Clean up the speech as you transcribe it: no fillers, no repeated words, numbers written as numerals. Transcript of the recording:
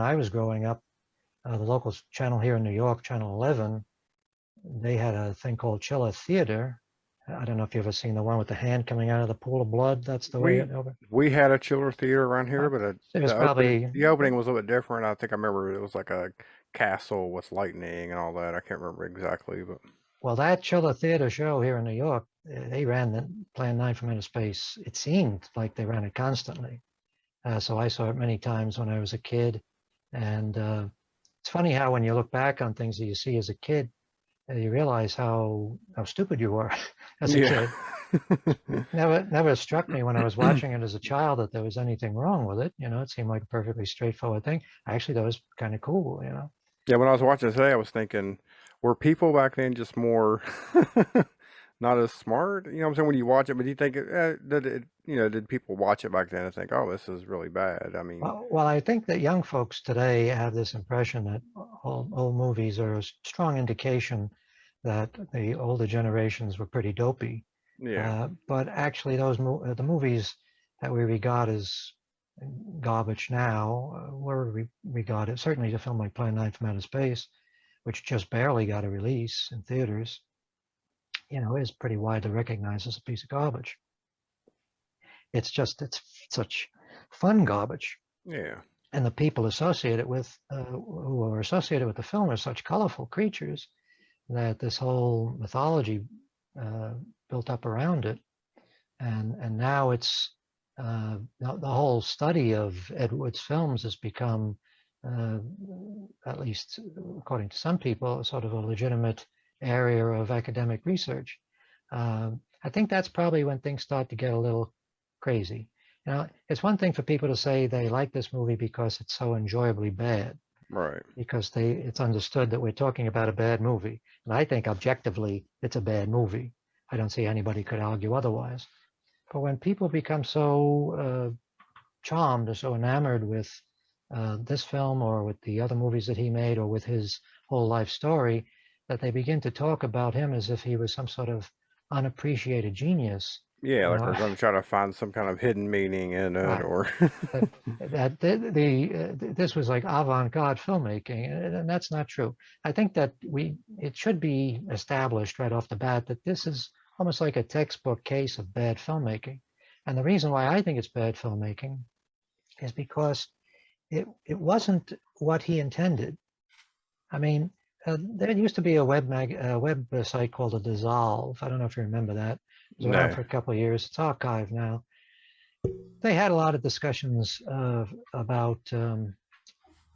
I was growing up, the local channel here in New York, Channel 11, they had a thing called Chiller Theater. I don't know if you've ever seen the one with the hand coming out of the pool of blood. That's the way We it over. we had a chiller theater around here, but It was the opening probably, the opening was a little bit different. I think I remember it was like a castle with lightning and all that. I can't remember exactly, but well, that Chiller Theater show here in New York, they ran the Plan 9 from Outer Space. It seemed like they ran it constantly. So I saw it many times when I was a kid. And it's funny how when you look back on things that you see as a kid, you realize how stupid you were as a yeah. kid. Never struck me when I was watching it as a child that there was anything wrong with it. It seemed like a perfectly straightforward thing. Actually, that was kind of cool. Yeah, when I was watching it today, I was thinking, were people back then just more not as smart? You know what I'm saying? When you watch it, but you think, did people watch it back then and think, oh, this is really bad? I mean, Well, I think that young folks today have this impression that old movies are a strong indication that the older generations were pretty dopey. yeah, But actually, the movies that we regard as garbage now were regarded, certainly a film like Plan 9 from Outer Space, which just barely got a release in theaters, is pretty widely recognized as a piece of garbage. It's such fun garbage, yeah, and the people associated with who are associated with the film are such colorful creatures that this whole mythology uh, built up around it, and now it's the whole study of Ed Wood's films has become, uh, at least according to some people, sort of a legitimate area of academic research. I think that's probably when things start to get a little crazy. It's one thing for people to say they like this movie because it's so enjoyably bad, right. because it's understood that we're talking about a bad movie. And I think objectively it's a bad movie. I don't see anybody could argue otherwise. But when people become so charmed or so enamored with this film or with the other movies that he made or with his whole life story, that they begin to talk about him as if he was some sort of unappreciated genius. Yeah, You like know, we're going to try to find some kind of hidden meaning in it, right? or This was like avant-garde filmmaking, and that's not true. I think that it should be established right off the bat that this is almost like a textbook case of bad filmmaking. And the reason why I think it's bad filmmaking is because it wasn't what he intended. I mean, there used to be a web site called a Dissolve. I don't know if you remember that. It was around no, for a couple of years. It's archived now. They had a lot of discussions about